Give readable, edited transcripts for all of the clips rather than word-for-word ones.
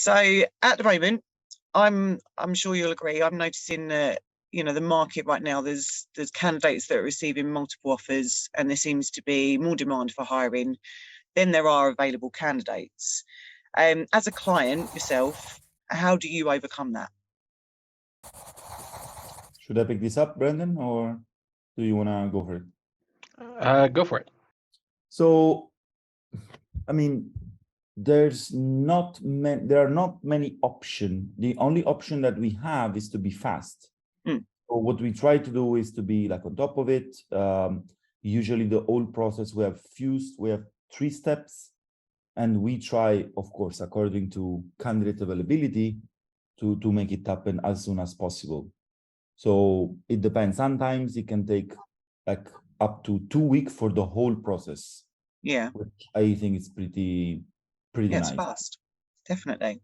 So at the moment, I'm sure you'll agree, I'm noticing that, the market right now, there's candidates that are receiving multiple offers, and there seems to be more demand for hiring than there are available candidates. As a client yourself, how do you overcome that? Should I pick this up, Brendan, or do you want to go for it? Go for it. So, I mean, there are not many options. The only option that we have is to be fast. So what we try to do is to be like on top of it. Usually the whole process, we have 3 steps, and we try, of course, according to candidate availability, to make it happen as soon as possible. So it depends. Sometimes it can take like up to 2 weeks for the whole process. Yeah. Which I think is pretty nice. It's fast, definitely.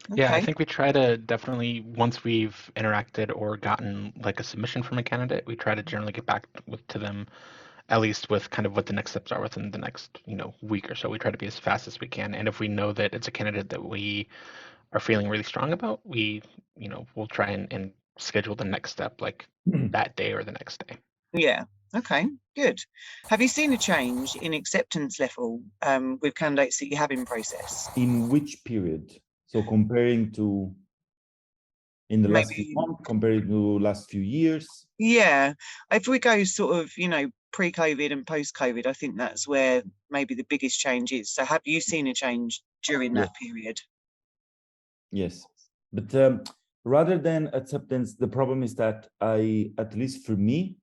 Okay. Yeah, I think we try to definitely, once we've interacted or gotten like a submission from a candidate, we try to generally get back to them at least with kind of what the next steps are within the next, week or so. We try to be as fast as we can. And if we know that it's a candidate that we are feeling really strong about, we'll try and schedule the next step like that day or the next day. Yeah. Okay, good. Have you seen a change in acceptance level with candidates that you have in process? In which period? So comparing to in the last few months, comparing to last few years? Yeah. If we go sort of, pre-COVID and post-COVID, I think that's where maybe the biggest change is. So have you seen a change during that period? Yes. But rather than acceptance, the problem is that at least for me,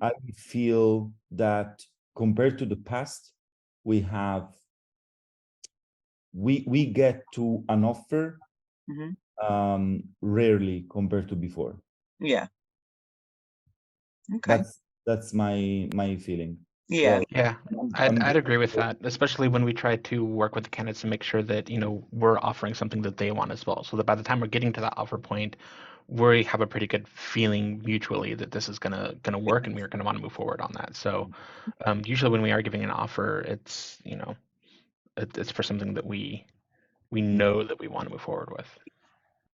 I feel that compared to the past, we get to an offer rarely compared to before. Yeah. Okay. That's my feeling. Yeah. Yeah, I'd agree with that, especially when we try to work with the candidates to make sure that, we're offering something that they want as well. So that by the time we're getting to that offer point, we have a pretty good feeling mutually that this is gonna work and we're gonna want to move forward on that. So usually when we are giving an offer, it's it's for something that we know that we want to move forward with.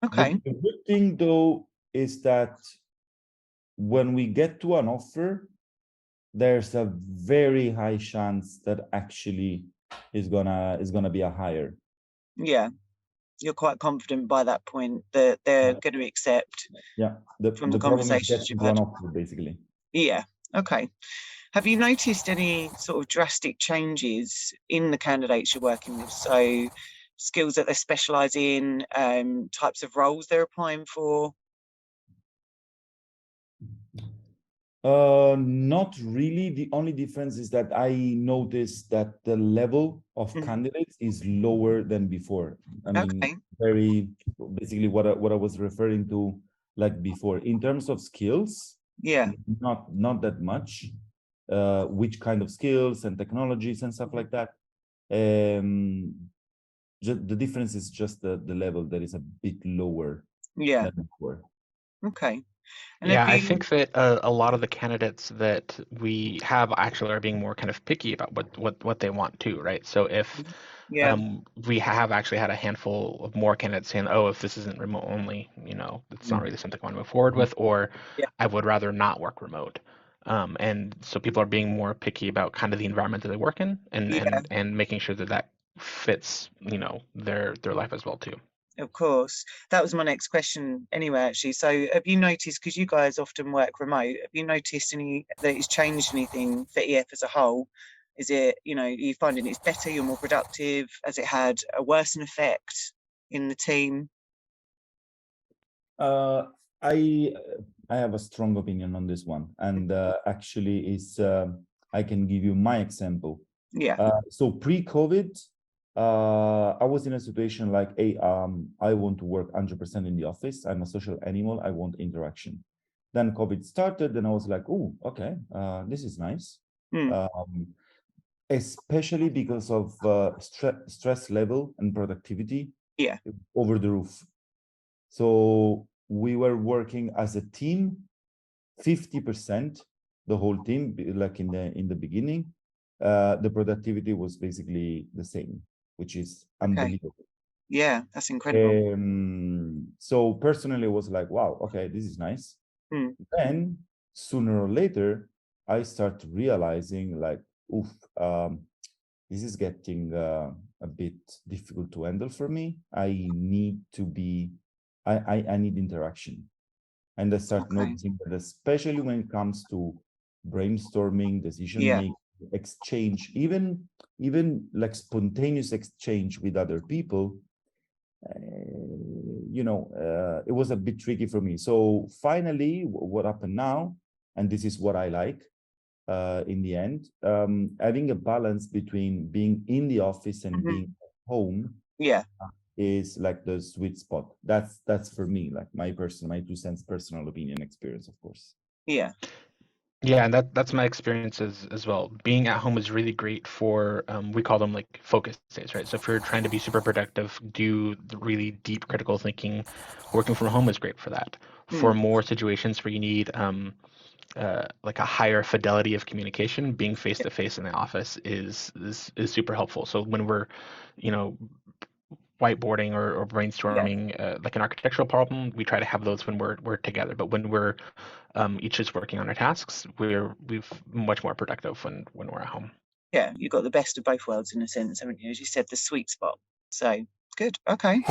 Okay. The good thing though is that when we get to an offer, there's a very high chance that actually is gonna be a hire. Yeah. You're quite confident by that point that they're going to accept. Yeah, from the conversations you've had. Offer, basically. Yeah. Okay. Have you noticed any sort of drastic changes in the candidates you're working with? So skills that they specialize in, types of roles they're applying for? Not really. The only difference is that I noticed that the level of candidates is lower than before. I mean, very basically what I was referring to like before. In terms of skills, not that much. Which kind of skills and technologies and stuff like that. The difference is just the level that is a bit lower than before. Okay. And yeah, I think that a lot of the candidates that we have actually are being more kind of picky about what they want too, right? So if we have actually had a handful of more candidates saying, oh, if this isn't remote only, it's not really something I want to move forward with, or I would rather not work remote. And so people are being more picky about kind of the environment that they work in and making sure that fits, their life as well too. Of course. That was my next question anyway, actually. So have you noticed, because you guys often work remote, have you noticed that it's changed anything for EF as a whole? Is it, are you finding it's better, you're more productive? Has it had a worsen effect in the team? I have a strong opinion on this one. And actually I can give you my example. Yeah. So pre-COVID, I was in a situation like, hey, I want to work 100% in the office. I'm a social animal. I want interaction. Then COVID started, and I was like, oh, okay, this is nice. Especially because of stress level and productivity over the roof. So we were working as a team, 50%, the whole team, like in the beginning. The productivity was basically the same, which is unbelievable. Yeah, that's incredible. So personally, it was like, wow, okay, this is nice. Then sooner or later, I start realizing like, oof, this is getting a bit difficult to handle for me. I need to be, I need interaction. And I start noticing that, especially when it comes to brainstorming, decision making, exchange, even like spontaneous exchange with other people, it was a bit tricky for me. So finally, what happened now, and this is what I like in the end, having a balance between being in the office and being at home is like the sweet spot. That's for me, like my 2 cents personal opinion experience, of course. Yeah, and that's my experience as well. Being at home is really great for we call them like focus days, right? So if you're trying to be super productive, do the really deep critical thinking, working from home is great for that. For more situations where you need like a higher fidelity of communication, being face to face in the office is super helpful. So when we're, whiteboarding or brainstorming like an architectural problem, we try to have those when we're together. But when we're each is working on our tasks, we're much more productive when we're at home. Yeah, you've got the best of both worlds in a sense, haven't you? As you said, the sweet spot. So good. Okay.